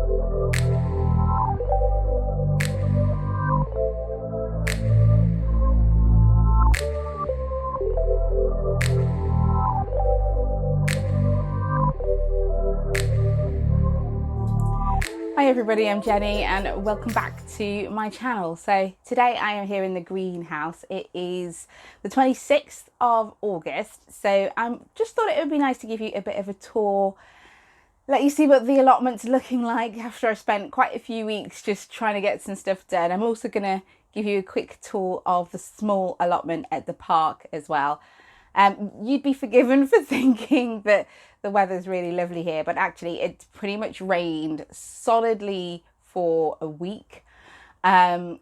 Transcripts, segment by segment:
Hi everybody, I'm Jenny and welcome back to my channel. So today I am here in the greenhouse. It is the 26th of August, so I just thought it would be nice to give you a bit of a tour, let you see what the allotment's looking like after I spent quite a few weeks just trying to get some stuff done. I'm also going to give you a quick tour of the small allotment at the park as well. You'd be forgiven for thinking that the weather's really lovely here, but actually it's pretty much rained solidly for a week. We've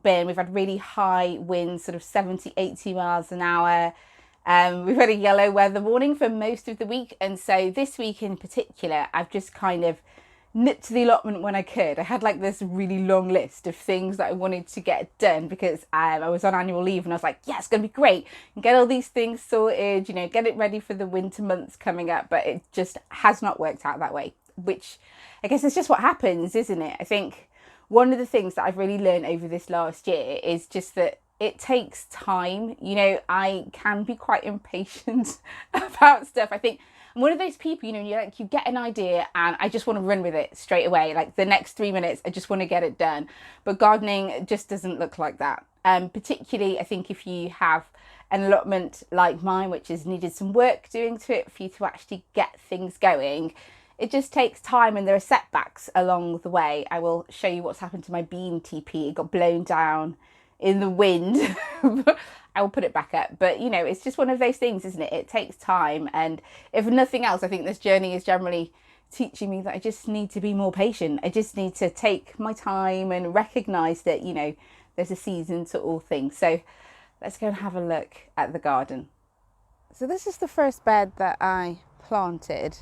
had really high winds, sort of 70, 80 miles an hour. We've had a yellow weather warning for most of the week, and so this week in particular, I've just kind of nipped to the allotment when I could. I had like this really long list of things that I wanted to get done because I was on annual leave and I was like, yeah, it's going to be great and get all these things sorted, you know, get it ready for the winter months coming up. But it just has not worked out that way, which I guess is just what happens, isn't it? I think one of the things that I've really learned over this last year is just that it takes time. You know, I can be quite impatient about stuff. I think I'm one of those people, you know, you get an idea and I just want to run with it straight away. Like the next 3 minutes, I just want to get it done. But gardening just doesn't look like that. Particularly, I think if you have an allotment like mine, which has needed some work doing to it for you to actually get things going, it just takes time and there are setbacks along the way. I will show you what's happened to my bean teepee. It got blown down in the wind. I will put it back up, but you know, it's just one of those things, isn't it? It takes time, and if nothing else, I think this journey is generally teaching me that I just need to be more patient. I just need to take my time and recognize that, you know, there's a season to all things. So let's go and have a look at the garden. So this is the first bed that I planted.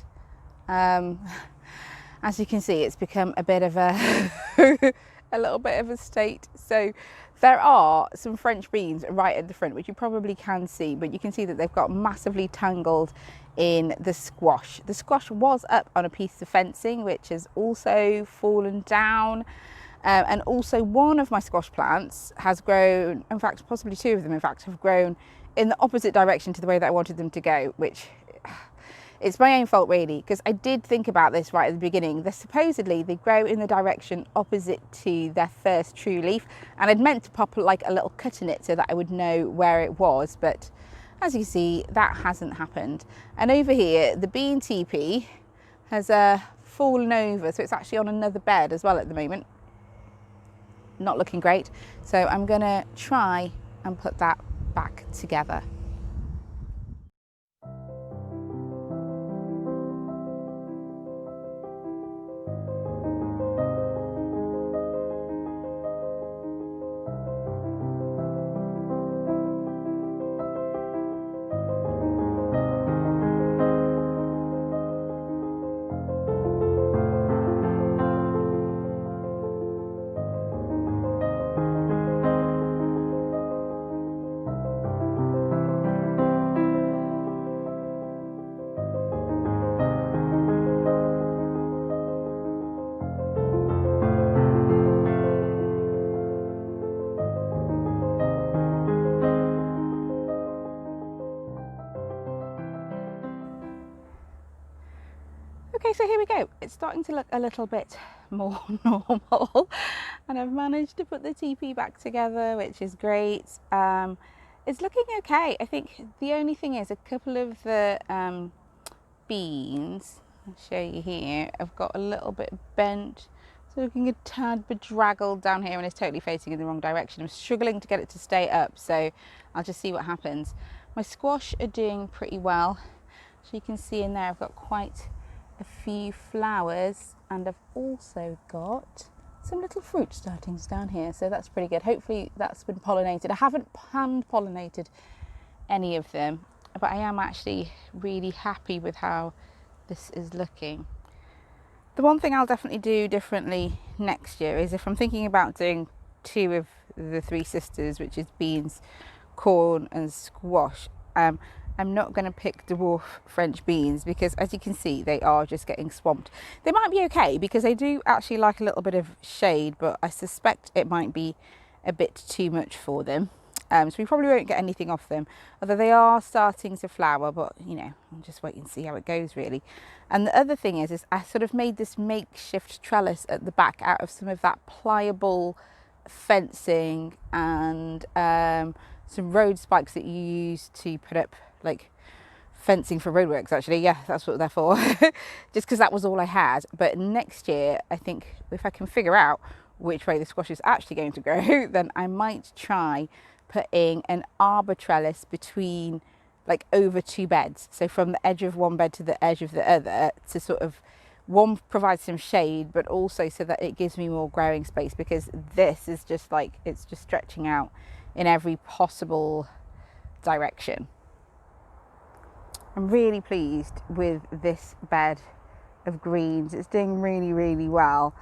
As you can see, it's become a bit of a a little bit of a state. So there are some French beans right at the front, which you probably can see, but you can see that they've got massively tangled in the squash. The squash was up on a piece of fencing, which has also fallen down. And also one of my squash plants has grown, in fact, possibly two of them, in fact, have grown in the opposite direction to the way that I wanted them to go, which it's my own fault really, because I did think about this right at the beginning. Supposedly they grow in the direction opposite to their first true leaf, and I'd meant to pop like a little cut in it so that I would know where it was, but as you see, that hasn't happened. And over here, the bean teepee has fallen over, so it's actually on another bed as well at the moment. Not looking great, so I'm gonna try and put that back together. Okay, so here we go. It's starting to look a little bit more normal, and I've managed to put the teepee back together, which is great. It's looking okay. I think the only thing is a couple of the beans, I'll show you here, I've got a little bit bent, so looking a tad bedraggled down here, and it's totally facing in the wrong direction. I'm struggling to get it to stay up, so I'll just see what happens. My squash are doing pretty well. So you can see in there I've got quite a few flowers, and I've also got some little fruit startings down here, so that's pretty good. Hopefully that's been pollinated. I haven't hand pollinated any of them, but I am actually really happy with how this is looking. The one thing I'll definitely do differently next year is, if I'm thinking about doing two of the three sisters, which is beans, corn and squash, I'm not going to pick dwarf French beans because, as you can see, they are just getting swamped. They might be okay because they do actually like a little bit of shade, but I suspect it might be a bit too much for them. So we probably won't get anything off them, although they are starting to flower, but you know, I'll just wait and see how it goes really. And the other thing is I sort of made this makeshift trellis at the back out of some of that pliable fencing and some road spikes that you use to put up like fencing for roadworks. Actually, yeah, that's what they're for. Just because that was all I had. But next year, I think if I can figure out which way the squash is actually going to grow, then I might try putting an arbor trellis between, like, over two beds. So from the edge of one bed to the edge of the other, to sort of, one, provide some shade, but also so that it gives me more growing space, because this is just like, it's just stretching out in every possible direction. I'm really pleased with this bed of greens. It's doing really, really well.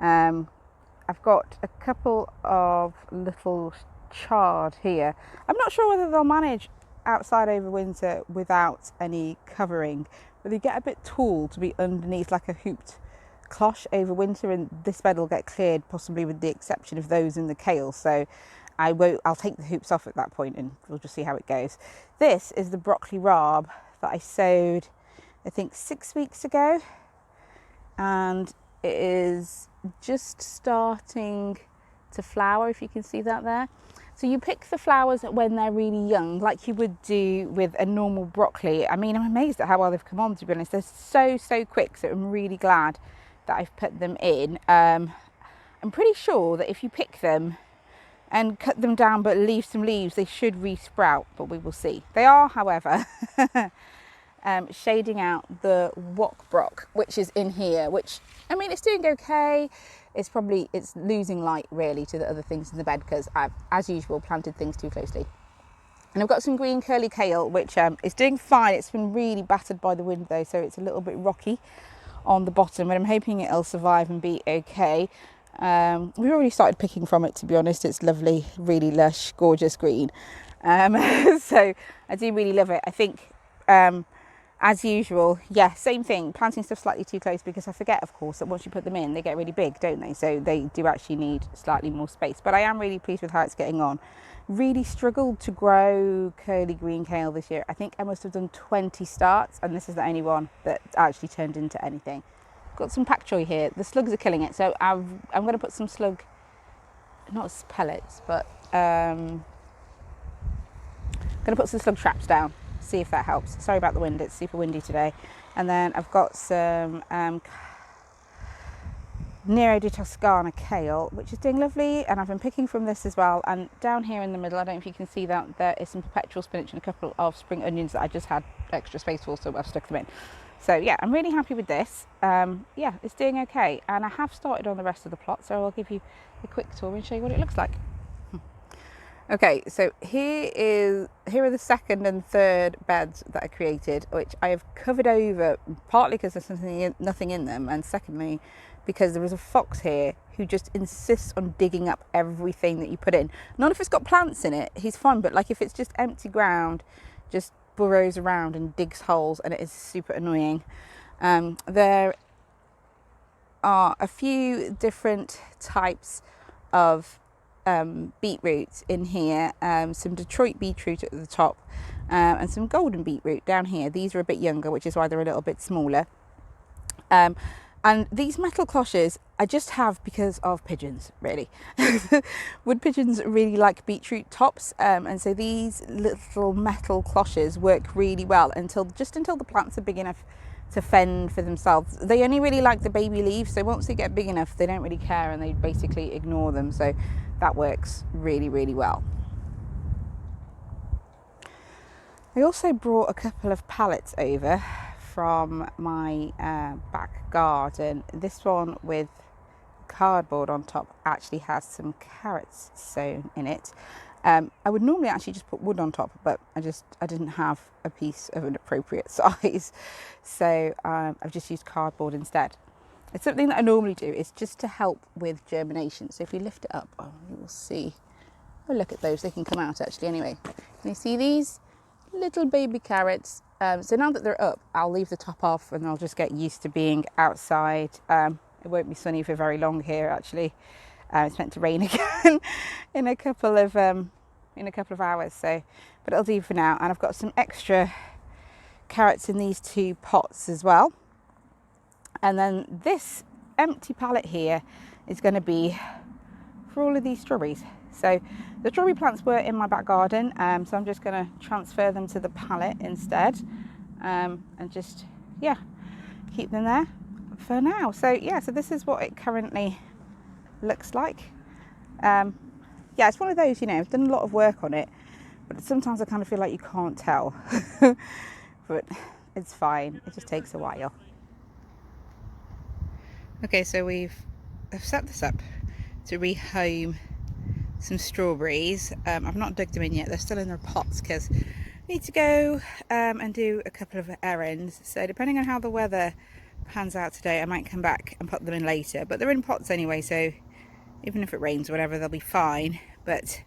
I've got a couple of little chard here. I'm not sure whether they'll manage outside over winter without any covering, but they get a bit tall to be underneath like a hooped cloche over winter, and this bed will get cleared, possibly with the exception of those in the kale. So I'll take the hoops off at that point and we'll just see how it goes. This is the broccoli Rabe that I sowed, I think 6 weeks ago, and it is just starting to flower, if you can see that there. So you pick the flowers when they're really young, like you would do with a normal broccoli. I mean, I'm amazed at how well they've come on, to be honest. They're so quick, so I'm really glad that I've put them in. I'm pretty sure that if you pick them and cut them down but leave some leaves, they should re-sprout, but we will see. They are, however, shading out the wok brock, which is in here, which, I mean, it's doing okay. It's losing light really to the other things in the bed because I've, as usual, planted things too closely. And I've got some green curly kale, which is doing fine. It's been really battered by the wind though, so it's a little bit rocky on the bottom, but I'm hoping it'll survive and be okay. We've already started picking from it, to be honest. It's lovely, really lush, gorgeous green. So I do really love it. I think, as usual, yeah, same thing, planting stuff slightly too close, because I forget, of course, that once you put them in, they get really big, don't they? So they do actually need slightly more space. But I am really pleased with how it's getting on. Really struggled to grow curly green kale this year. I think I must have done 20 starts, and this is the only one that actually turned into anything. Got some pak choi here. The slugs are killing it, so I'm going to put some slug, not pellets, but going to put some slug traps down, see if that helps. Sorry about the wind, it's super windy today. And then I've got some Nero di Toscana kale, which is doing lovely, and I've been picking from this as well. And down here in the middle, I don't know if you can see that, there is some perpetual spinach and a couple of spring onions that I just had extra space for, so I've stuck them in. So yeah, I'm really happy with this. Yeah, it's doing okay, and I have started on the rest of the plot, so I'll give you a quick tour and show you what it looks like. Okay, so here are the second and third beds that I created, which I have covered over, partly because there's nothing in them, and secondly because there is a fox here who just insists on digging up everything that you put in. Not if it's got plants in it, he's fine, but like if it's just empty ground, just burrows around and digs holes, and it is super annoying. There are a few different types of beetroot in here, some Detroit beetroot at the top, and some golden beetroot down here. These are a bit younger, which is why they're a little bit smaller. And these metal cloches I just have because of pigeons, really. Wood pigeons really like beetroot tops, and so these little metal cloches work really well until the plants are big enough to fend for themselves. They only really like the baby leaves, so once they get big enough, they don't really care and they basically ignore them. So that works really, really well. I also brought a couple of pallets over from my back garden. This one with cardboard on top actually has some carrots sewn in it. I would normally actually just put wood on top, but I didn't have a piece of an appropriate size, so I've just used cardboard instead. It's something that I normally do. It's just to help with germination. So if we lift it up, you will see. Oh, look at those, they can come out actually anyway. Can you see these? little baby carrots. So now that they're up, I'll leave the top off and I'll just get used to being outside. It won't be sunny for very long here, actually. It's meant to rain again in a couple of hours. So, but it'll do for now. And I've got some extra carrots in these 2 pots as well. And then this empty pallet here is going to be for all of these strawberries. So the strawberry plants were in my back garden, so I'm just going to transfer them to the pallet instead, and just, yeah, keep them there for now. So yeah, so this is what it currently looks like. Yeah, it's one of those, you know, I've done a lot of work on it, but sometimes I kind of feel like you can't tell. But it's fine, it just takes a while. Okay, so I've set this up to rehome some strawberries. I've not dug them in yet, they're still in their pots because I need to go and do a couple of errands. So depending on how the weather pans out today, I might come back and put them in later, but they're in pots anyway, so even if it rains or whatever, they'll be fine. But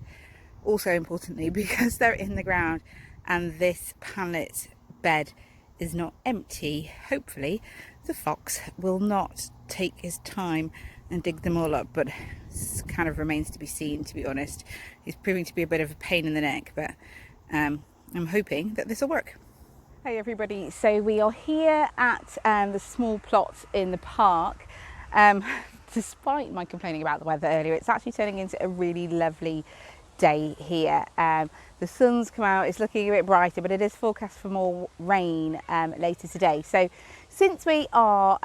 also importantly, because they're in the ground and this pallet bed is not empty, hopefully the fox will not take his time and dig them all up, but it kind of remains to be seen, to be honest. He's proving to be a bit of a pain in the neck, but I'm hoping that this will work. Hey everybody, so we are here at the small plot in the park. Despite my complaining about the weather earlier, it's actually turning into a really lovely day here. The sun's come out, it's looking a bit brighter, but it is forecast for more rain later today. So since we are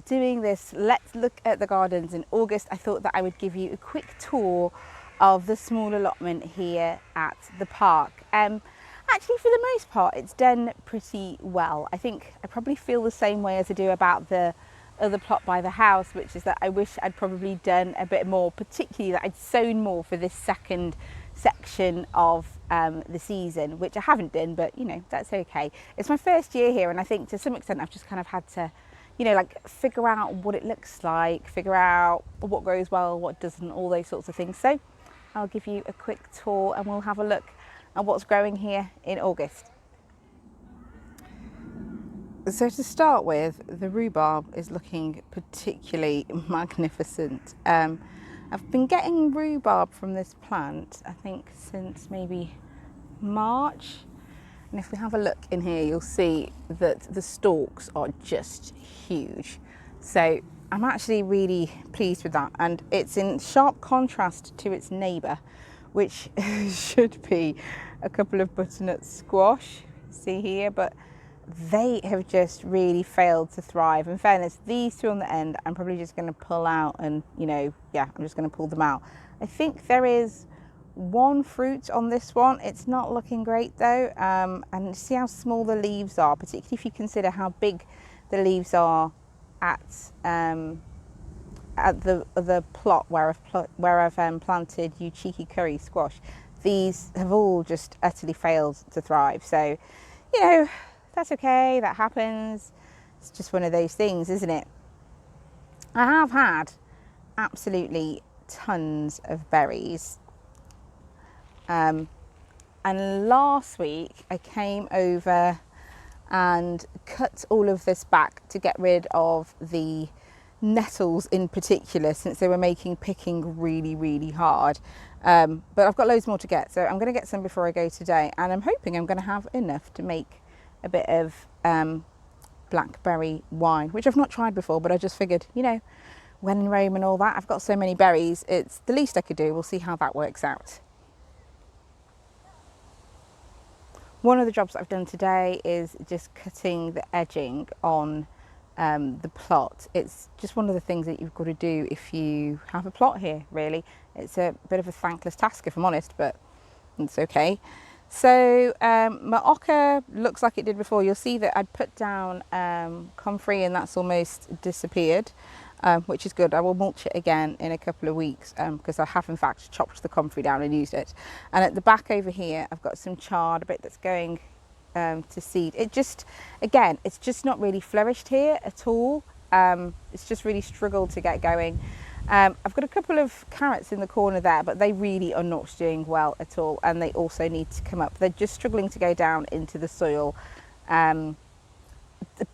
doing this Let's Look at the Gardens in August, I thought that I would give you a quick tour of the small allotment here at the park. Actually, for the most part, it's done pretty well. I think I probably feel the same way as I do about the other plot by the house, which is that I wish I'd probably done a bit more, particularly that I'd sown more for this second section of the season, which I haven't done, but you know, that's okay. It's my first year here, and I think to some extent I've just kind of had to, you know, like figure out what it looks like, figure out what grows well, what doesn't, all those sorts of things. So I'll give you a quick tour and we'll have a look at what's growing here in August. So to start with, the rhubarb is looking particularly magnificent. I've been getting rhubarb from this plant, I think, since maybe March. And if we have a look in here, you'll see that the stalks are just huge. So I'm actually really pleased with that. And it's in sharp contrast to its neighbour, which should be a couple of butternut squash, see here, but they have just really failed to thrive. In fairness, these 2 on the end, I'm probably just going to pull out and, you know, yeah, I'm just going to pull them out. I think there is 1 fruit on this one. It's not looking great though. And see how small the leaves are, particularly if you consider how big the leaves are at the plot where I've planted you cheeky curry squash. These have all just utterly failed to thrive. So, you know, that's okay, that happens. It's just one of those things, isn't it? I have had absolutely tons of berries. And last week I came over and cut all of this back to get rid of the nettles in particular, since they were making picking really, really hard. But I've got loads more to get, so I'm going to get some before I go today, and I'm hoping I'm going to have enough to make a bit of blackberry wine, which I've not tried before, but I just figured, you know, when in Rome and all that, I've got so many berries, it's the least I could do. We'll see how that works out. One of the jobs that I've done today is just cutting the edging on the plot. It's just one of the things that you've got to do if you have a plot here, really. It's a bit of a thankless task, if I'm honest, but it's okay. So my ochre looks like it did before. You'll see that I'd put down comfrey and that's almost disappeared, which is good. I will mulch it again in a couple of weeks because I have in fact chopped the comfrey down and used it. And at the back over here, I've got some chard, a bit that's going to seed. It just, again, it's just not really flourished here at all. It's just really struggled to get going. I've got a couple of carrots in the corner there, but they really are not doing well at all, and they also need to come up. They're just struggling to go down into the soil,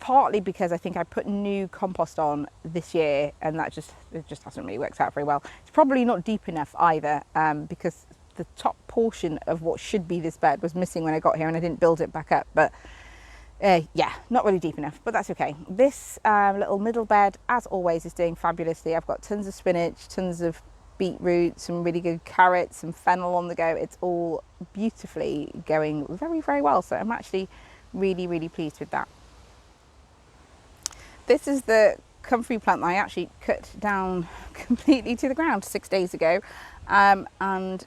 partly because I think I put new compost on this year, and it just hasn't really worked out very well. It's probably not deep enough either, because the top portion of what should be this bed was missing when I got here, and I didn't build it back up. But yeah, not really deep enough, but that's okay. This little middle bed, as always, is doing fabulously. I've got tons of spinach, tons of beetroot, some really good carrots, some fennel on the go. It's all beautifully going very, very well. So I'm actually really, really pleased with that. This is the Comfrey plant that I actually cut down completely to the ground 6 days ago. And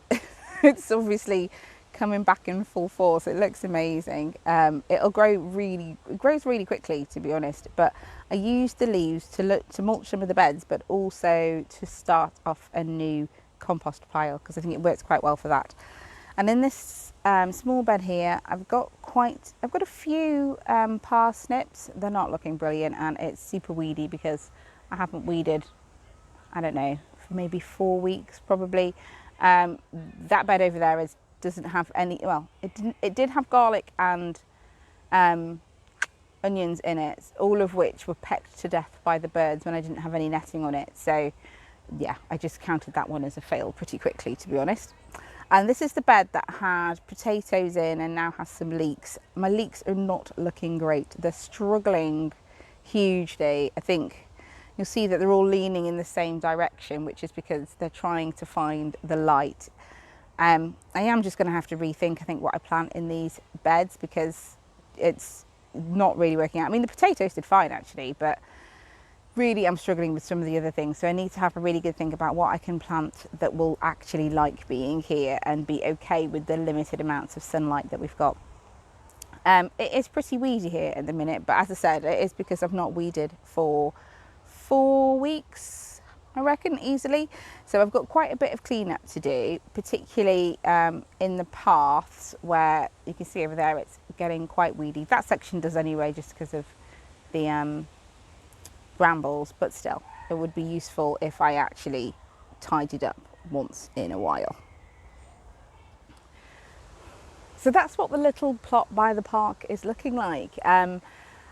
it's obviously coming back in full force. It looks amazing. It grows really quickly, to be honest, but I used the leaves to mulch some of the beds, but also to start off a new compost pile, because I think it works quite well for that. And in this small bed here, I've got a few parsnips. They're not looking brilliant, and it's super weedy because I haven't weeded, I don't know, for maybe 4 weeks probably. That bed over there doesn't have any, well, it did have garlic and onions in it, all of which were pecked to death by the birds when I didn't have any netting on it. So yeah, I just counted that one as a fail pretty quickly, to be honest. And this is the bed that had potatoes in and now has some leeks. My leeks are not looking great. They're struggling hugely. I think you'll see that they're all leaning in the same direction, which is because they're trying to find the light. I am just going to have to rethink, I think, what I plant in these beds, because it's not really working out. I mean, the potatoes did fine actually, but really I'm struggling with some of the other things. So I need to have a really good think about what I can plant that will actually like being here and be okay with the limited amounts of sunlight that we've got. It is pretty weedy here at the minute, but as I said, it is because I've not weeded for 4 weeks, I reckon, easily. So I've got quite a bit of cleanup to do, particularly in the paths where you can see over there it's getting quite weedy. That section does anyway, just because of the brambles, but still, it would be useful if I actually tidied up once in a while. So that's what the little plot by the park is looking like.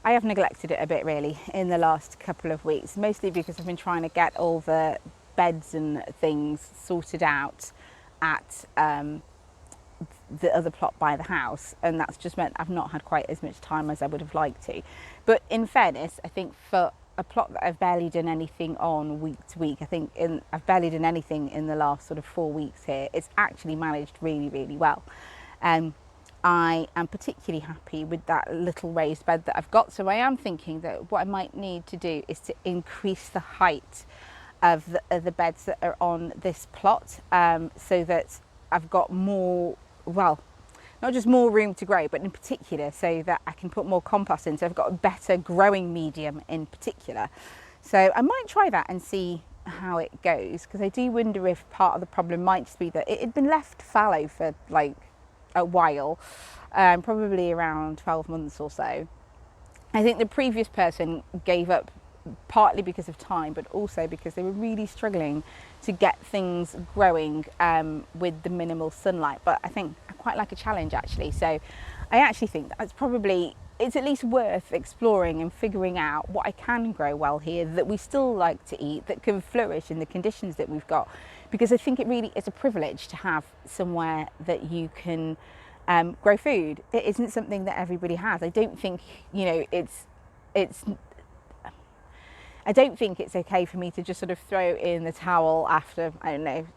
I have neglected it a bit really in the last couple of weeks, mostly because I've been trying to get all the beds and things sorted out at the other plot by the house, and that's just meant I've not had quite as much time as I would have liked to. But in fairness, I think for a plot that I've barely done anything on week to week, I've barely done anything in the last sort of 4 weeks here, it's actually managed really, really well. I am particularly happy with that little raised bed that I've got. So I am thinking that what I might need to do is to increase the height of the beds that are on this plot, so that I've got more, well, not just more room to grow, but in particular so that I can put more compost in. So I've got a better growing medium in particular. So I might try that and see how it goes, because I do wonder if part of the problem might just be that it had been left fallow for like a while, probably around 12 months or so. I think the previous person gave up partly because of time, but also because they were really struggling to get things growing with the minimal sunlight. But I think I quite like a challenge actually, so I actually think that's it's at least worth exploring and figuring out what I can grow well here that we still like to eat, that can flourish in the conditions that we've got, because I think it really is a privilege to have somewhere that you can grow food. It isn't something that everybody has. I don't think, I don't think it's okay for me to just sort of throw in the towel after, I don't know,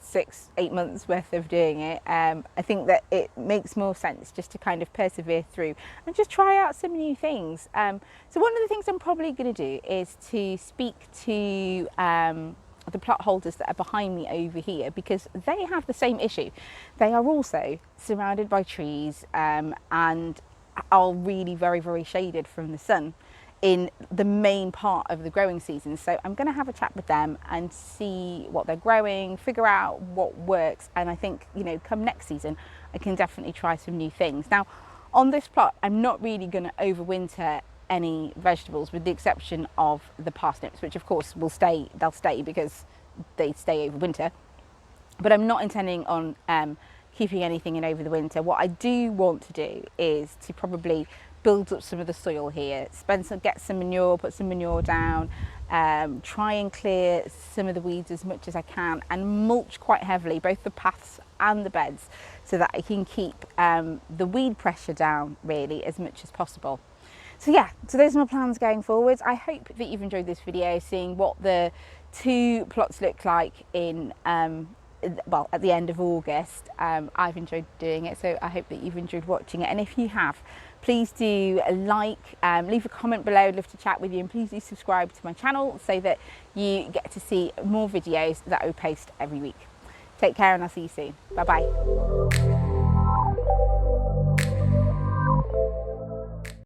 6-8 months worth of doing it. I think that it makes more sense just to kind of persevere through and just try out some new things. So one of the things I'm probably going to do is to speak to the plot holders that are behind me over here, because they have the same issue. They are also surrounded by trees and are really very, very shaded from the sun in the main part of the growing season. So I'm going to have a chat with them and see what they're growing, figure out what works, and I think, come next season I can definitely try some new things. Now on this plot I'm not really going to overwinter any vegetables, with the exception of the parsnips, which of course will stay, they'll stay because they stay over winter. But I'm not intending on keeping anything in over the winter. What I do want to do is to probably build up some of the soil here, get some manure, put some manure down, try and clear some of the weeds as much as I can, and mulch quite heavily both the paths and the beds, so that I can keep the weed pressure down really as much as possible. So yeah, so those are my plans going forwards. I hope that you've enjoyed this video, seeing what the 2 plots look like in well, at the end of August. I've enjoyed doing it, so I hope that you've enjoyed watching it. And if you have, please do leave a comment below. I'd love to chat with you, and please do subscribe to my channel so that you get to see more videos that I post every week. Take care, and I'll see you soon. Bye bye.